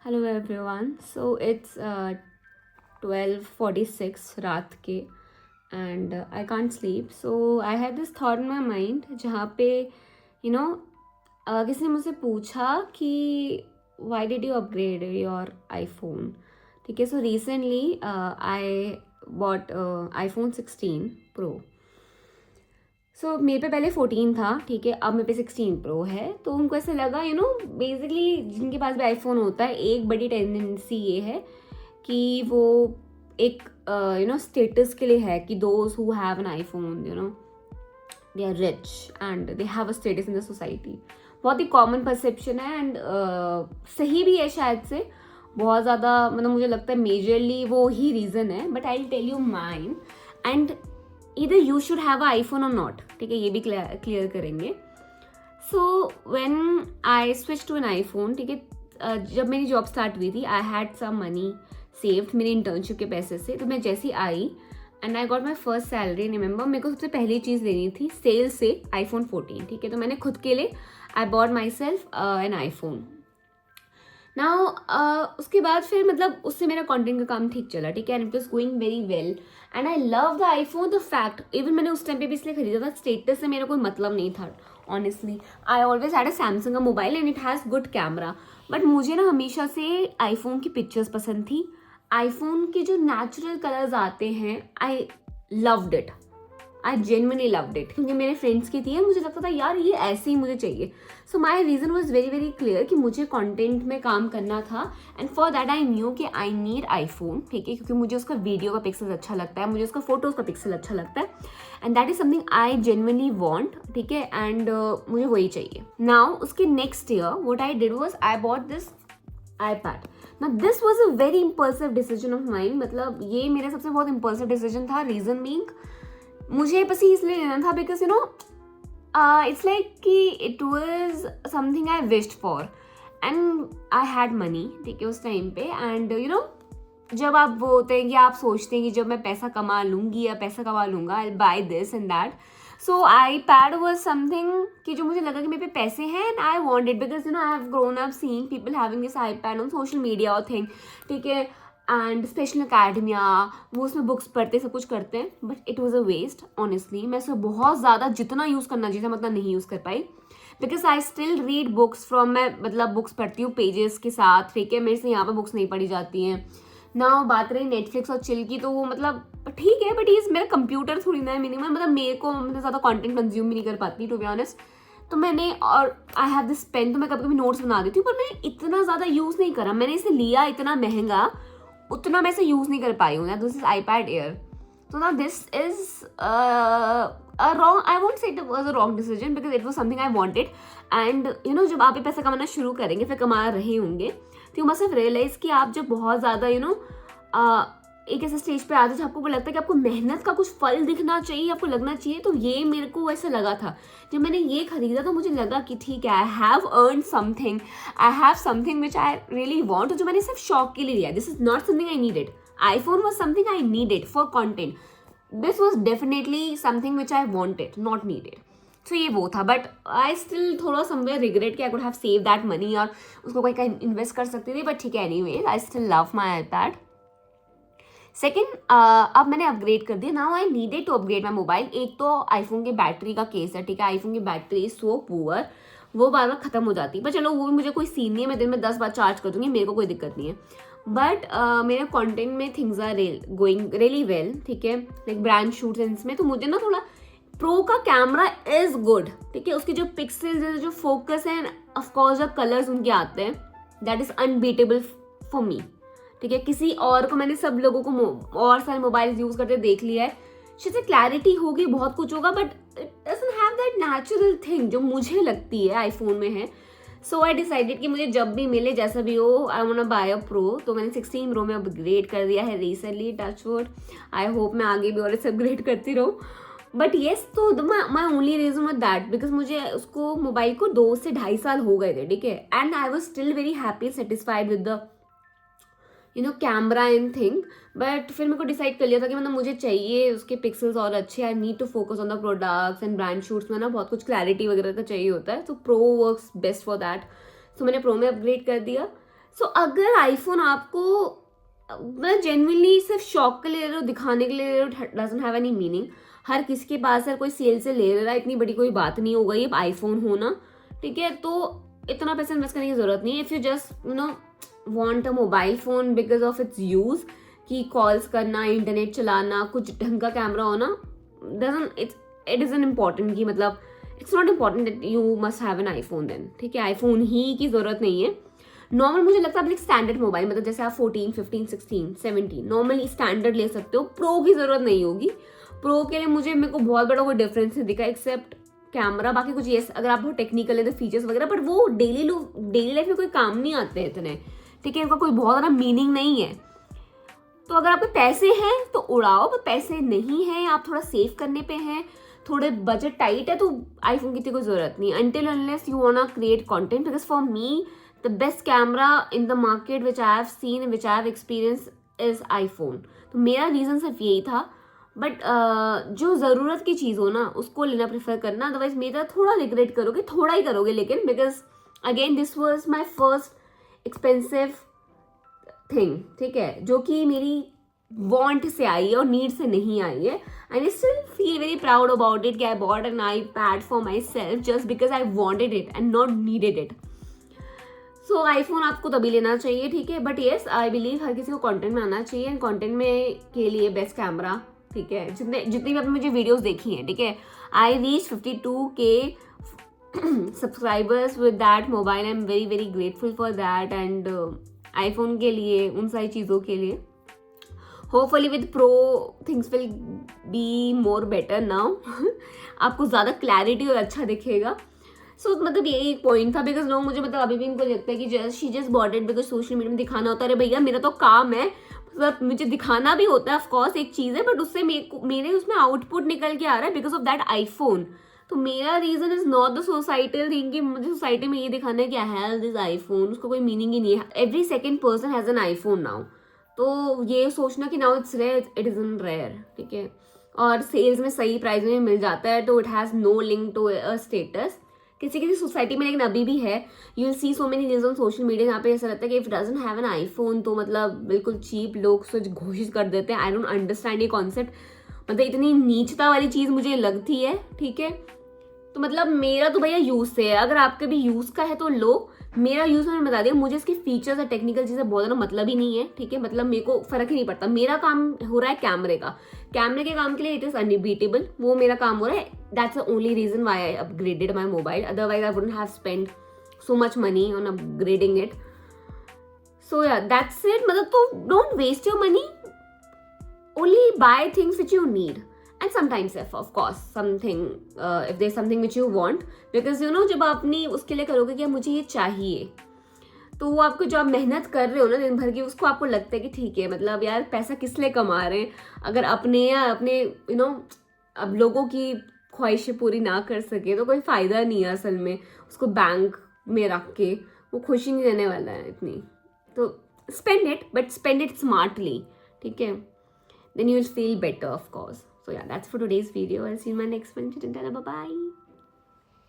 Hello everyone. So it's 12:46 रात के and I can't sleep. So I had this thought in my mind जहाँ पे you know किसी ने मुझसे पूछा कि why did you upgrade your iPhone. ठीक है, so recently I bought iPhone 16 pro. सो मेरे पे पहले 14 था, ठीक है, अब मेरे पे 16 प्रो है। तो उनको ऐसा लगा बेसिकली जिनके पास भी आईफोन होता है एक बड़ी टेंडेंसी ये है कि वो एक स्टेटस के लिए है कि those who have an iPhone they are rich and they have a status in the society. बहुत ही कॉमन परसेप्शन है एंड सही भी है शायद से। बहुत ज़्यादा मतलब मुझे लगता है मेजरली वो ही रीज़न है, but I will tell you mine and either you should have an iPhone or not। ठीक है, ये भी क्लियर करेंगे। So when I switch to an iPhone, ठीक है, जब मेरी जॉब स्टार्ट हुई थी I had some money saved मेरी इंटर्नशिप के पैसे से। तो मैं जैसी आई and I got my first salary, remember मेरे को सबसे पहली चीज़ लेनी थी सेल से आईफोन 14। ठीक है, तो मैंने खुद के लिए I bought my self N iPhone. Now उसके बाद फिर मतलब उससे मेरा कंटेंट का काम ठीक चला, ठीक है, and it was going very well and I love the iPhone. The fact even मैंने उस टाइम पे भी इसलिए खरीदा था, स्टेटस से मेरा कोई मतलब नहीं था honestly. I always had a Samsung का mobile and it has good camera, but मुझे ना हमेशा से आईफोन की पिक्चर्स पसंद थी। आईफोन के जो नेचुरल कलर्स आते हैं I loved it, I genuinely loved it, क्योंकि मेरे फ्रेंड्स की थी, मुझे लगता था यार ये ऐसे ही मुझे चाहिए। So my reason was very very clear कि मुझे कंटेंट में काम करना था and for that I knew कि आई नीड आईफोन। ठीक है, क्योंकि मुझे उसका वीडियो का पिक्सल अच्छा लगता है, मुझे उसका फोटोज़ का पिक्सल अच्छा लगता है and that is something I genuinely want. ठीक है, एंड मुझे वही चाहिए। नाउ उसके next year what I did was I bought this iPad। Now this was a very impulsive decision of mine। मतलब ये मेरा सबसे बहुत impulsive decision था। रीज़न बीइंग मुझे बस ये इसलिए लेना था बिकॉज इट्स लाइक कि it was something I wished for and I had money. ठीक है, उस टाइम पे एंड जब आप वो होते हैं कि आप सोचते हैं कि जब मैं पैसा कमा लूँगी या पैसा कमा लूँगा I buy this and that. So iPad was something कि जो मुझे लगा कि मेरे पे पैसे हैं and I want it because I have grown up seeing people having this iPad on social media और थिंग। ठीक है, एंड स्पेशल अकेडमिया वो उसमें बुक्स पढ़ते सब कुछ करते हैं, but it was a waste honestly. मैं उसको बहुत ज़्यादा जितना यूज़ करना चाहिए था मतलब नहीं यूज़ कर पाई because I still read books from, मैं मतलब बुक्स पढ़ती हूँ पेजेस के साथ। ठीक है, मेरे से यहाँ पर बुक्स नहीं पढ़ी जाती हैं ना। बात रही नेटफ्लिक्स और चिल की, तो वो मतलब ठीक है, बट ये मेरा कंप्यूटर थोड़ी ना है मिनिमम, मतलब मेरे को मतलब ज़्यादा कंटेंट कंज्यूम भी नहीं कर पाती टू बी ऑनेस्ट। तो मैंने और आई हैव दिस पेन, तो मैं कभी कभी नोट्स बना देती हूँ, पर मैंने इतना ज़्यादा यूज़ नहीं करा। मैंने इसे लिया इतना महंगा, उतना मैं इसे यूज़ नहीं कर पाई हूँ। This is iPad Air। तो ना this is a wrong, I won't say it was a wrong decision because it was something I wanted and जब आप ये पैसा कमाना शुरू करेंगे, फिर कमा रहे होंगे, तो यू मस्ट हैव रियलाइज कि आप जब बहुत ज़्यादा एक ऐसे स्टेज पे आते हैं जब आपको लगता है कि आपको मेहनत का कुछ फल दिखना चाहिए, आपको लगना चाहिए। तो ये मेरे को ऐसा लगा था जब मैंने ये खरीदा, तो मुझे लगा कि ठीक है, I have earn something, I have something which I really want, जो मैंने सिर्फ शौक के लिए लिया। This is not something I needed. IPhone was something I needed for content, this was definitely something which I wanted not needed. तो ये वो था, बट आई स्टिल थोड़ा समवेयर रिग्रेट कि I could have save that money और उसको कोई कहीं इन्वेस्ट कर सकती थी, बट ठीक है, anyways I still love my iPad। Second, अब मैंने अपग्रेड कर दिया। Now I needed to upgrade my mobile. एक तो आईफोन की बैटरी का केस है, ठीक है, आईफोन की बैटरी इज सो पुअर, वो बार बार खत्म हो जाती है, पर चलो वो भी मुझे कोई सीन नहीं है, मैं दिन में 10 बार चार्ज कर दूंगी, मेरे को कोई दिक्कत नहीं है। बट मेरे कंटेंट में things are going really well. ठीक है, लाइक ब्रांड शूट्स इसमें, तो मुझे ना थोड़ा प्रो का कैमरा इज गुड। ठीक है, उसके जो पिक्सल्स, जो फोकस है, ऑफकोर्स जो कलर्स उनके आते हैं, that is unbeatable for me. ठीक है, किसी और को, मैंने सब लोगों को और सारे मोबाइल यूज करते देख लिया है, शायद क्लैरिटी होगी, बहुत कुछ होगा, but it doesn't have that natural thing जो मुझे लगती है आईफोन में है। सो आई डिसाइडेड कि मुझे जब भी मिले, जैसा भी हो, I want to buy a pro. तो मैंने 16 प्रो में अपग्रेड कर दिया है recently, touch wood. I hope मैं आगे भी और इसे अपग्रेड करती रहूँ, बट येस, तो my only reason with that because मुझे उसको मोबाइल को 2 से 2.5 साल हो गए थे। ठीक है, and I was still very happy satisfied with the camera and thing. But फिर मेरे को डिसाइड कर लिया था कि मतलब मुझे चाहिए उसके पिक्सल्स और अच्छे, I need to focus on the products and brand shoots में ना बहुत कुछ क्लैरिटी वगैरह का चाहिए होता है, तो pro works best for that. So मैंने प्रो में अपग्रेड कर दिया। सो अगर आईफोन आपको मतलब जेन्युइनली सिर्फ शौक के लिए ले रहे हो, दिखाने के लिए ले रहे हो, डजंट हैव एनी मीनिंग. हर किसी के पास है, कोई सेल से ले रहा है, इतनी बड़ी कोई बात नहीं हो गई अब आईफोन होना, ठीक है. तो इतना पैसा इन्वेस्ट करने की जरूरत नहीं है. If you just want a mobile phone because of its use, कि कॉल्स करना, इंटरनेट चलाना, कुछ ढंग का कैमरा होना, इट इज एन इम्पॉर्टेंट कि मतलब it's not important that you must have an iPhone then, ठीक है. आईफोन ही की जरूरत नहीं है. नॉर्मल मुझे लगता है आप एक स्टैंडर्ड मोबाइल, मतलब जैसे आप 14, 15, 16, 17 नॉर्मली स्टैंडर्ड ले सकते हो. प्रो की जरूरत नहीं होगी. प्रो के लिए मेरे को बहुत बड़ा कोई डिफरेंस नहीं दिखा एक्सेप्ट कैमरा. बाकी कुछ ये अगर आप बहुत टेक्निकल है तो फीचर्स वगैरह, बट वो डेली लाइफ में कोई काम नहीं आते हैं इतने, ठीक है. इनका कोई बहुत ज़्यादा मीनिंग नहीं है. तो अगर आपके पैसे हैं तो उड़ाओ, पर पैसे नहीं है, आप थोड़ा सेव करने पे हैं, थोड़े बजट टाइट है, तो आईफोन की कोई जरूरत नहीं. Until unless you want to create content, because for me the best camera in the market which I have seen, which I have experience is iPhone. तो मेरा रीजन सिर्फ यही था. बट जो ज़रूरत की चीज़ हो ना उसको लेना प्रेफर करना. अदरवाइज मेरा थोड़ा रिग्रेट करोगे, थोड़ा ही करोगे, लेकिन because again this was my first expensive thing, ठीक है, जो कि मेरी वांट से आई है और नीड से नहीं आई है. And I still feel very proud about it कि I bought an iPad for myself just because I wanted it and not needed it. So iPhone आपको तभी लेना चाहिए, ठीक है. बट येस, आई बिलीव हर किसी को कंटेंट में आना चाहिए, एंड कंटेंट में के लिए बेस्ट कैमरा, ठीक है. जितनी भी आपने मुझे वीडियोस देखी हैं, ठीक है, I reach 52K subscribers with that mobile. I am very very grateful for that. And iPhone के लिए, उन सारी चीज़ों के लिए, hopefully with pro things will be more better now. आपको ज़्यादा क्लैरिटी और अच्छा दिखेगा. सो मतलब यही एक पॉइंट था. बिकॉज लोग मुझे मतलब अभी भी इनको लगता है कि she just bought it because social media में दिखाना होता है. अरे भैया, मेरा तो काम है, मतलब मुझे दिखाना भी होता है, ऑफकोर्स एक चीज़ है, बट उससे मेरे उसमें आउटपुट निकल के आ रहा है बिकॉज ऑफ दैट आईफोन. तो मेरा reason is not the societal thing कि मुझे सोसाइटी में ये दिखाना है कि आई हैव दिस आईफोन. उसका कोई मीनिंग ही नहीं है. Every second person has an iPhone now. तो ये सोचना कि now it's rare, it is in rare, ठीक है. और सेल्स में सही प्राइस में मिल जाता है, तो it has no link to a status किसी किसी सोसाइटी में. लेकिन अभी भी है, you will see so many reels on social media यहाँ पे ऐसा लगता है कि if doesn't have an iPhone तो मतलब बिल्कुल चीप लोग सोच घोषित कर देते हैं. आई डोंट अंडरस्टैंड ये कॉन्सेप्ट. मतलब इतनी नीचता वाली चीज़ मुझे लगती है, ठीक है. तो मतलब मेरा तो भैया यूज़ से है, अगर आपके भी यूज़ का है तो लो. मेरा यूज़ मैंने बता दिया, मुझे इसके फीचर्स और टेक्निकल चीज़ें बहुत ज़्यादा मतलब ही नहीं है, ठीक है. मतलब मेरे को फ़र्क ही नहीं पड़ता. मेरा काम हो रहा है कैमरे का. कैमरे के काम के लिए इट इज़ अनबीटेबल, वो मेरा काम हो रहा है. That's the only reason why I upgraded my mobile. Otherwise I wouldn't have spend so much money on upgrading it. So yeah that's it. मतलब तो don't waste your money, only buy things which you need. And sometimes if of course something if there's something which you want, because you know जब आप अपनी उसके लिए करोगे कि मुझे ये चाहिए, तो वो आपको जो आप मेहनत कर रहे हो ना दिन भर की, उसको आपको लगता है कि ठीक है, मतलब यार पैसा किस लिए कमा रहे हैं. अगर अपने या अपने अब लोगों की ख्वाहिशें पूरी ना कर सके तो कोई फ़ायदा नहीं है असल में. उसको बैंक में रख के वो खुशी नहीं देने वाला है इतनी. तो spend it, but spend it smartly, ठीक है. Then you will feel better, of course. So yeah, that's for today's video. I'll see you in my next one. Bye bye.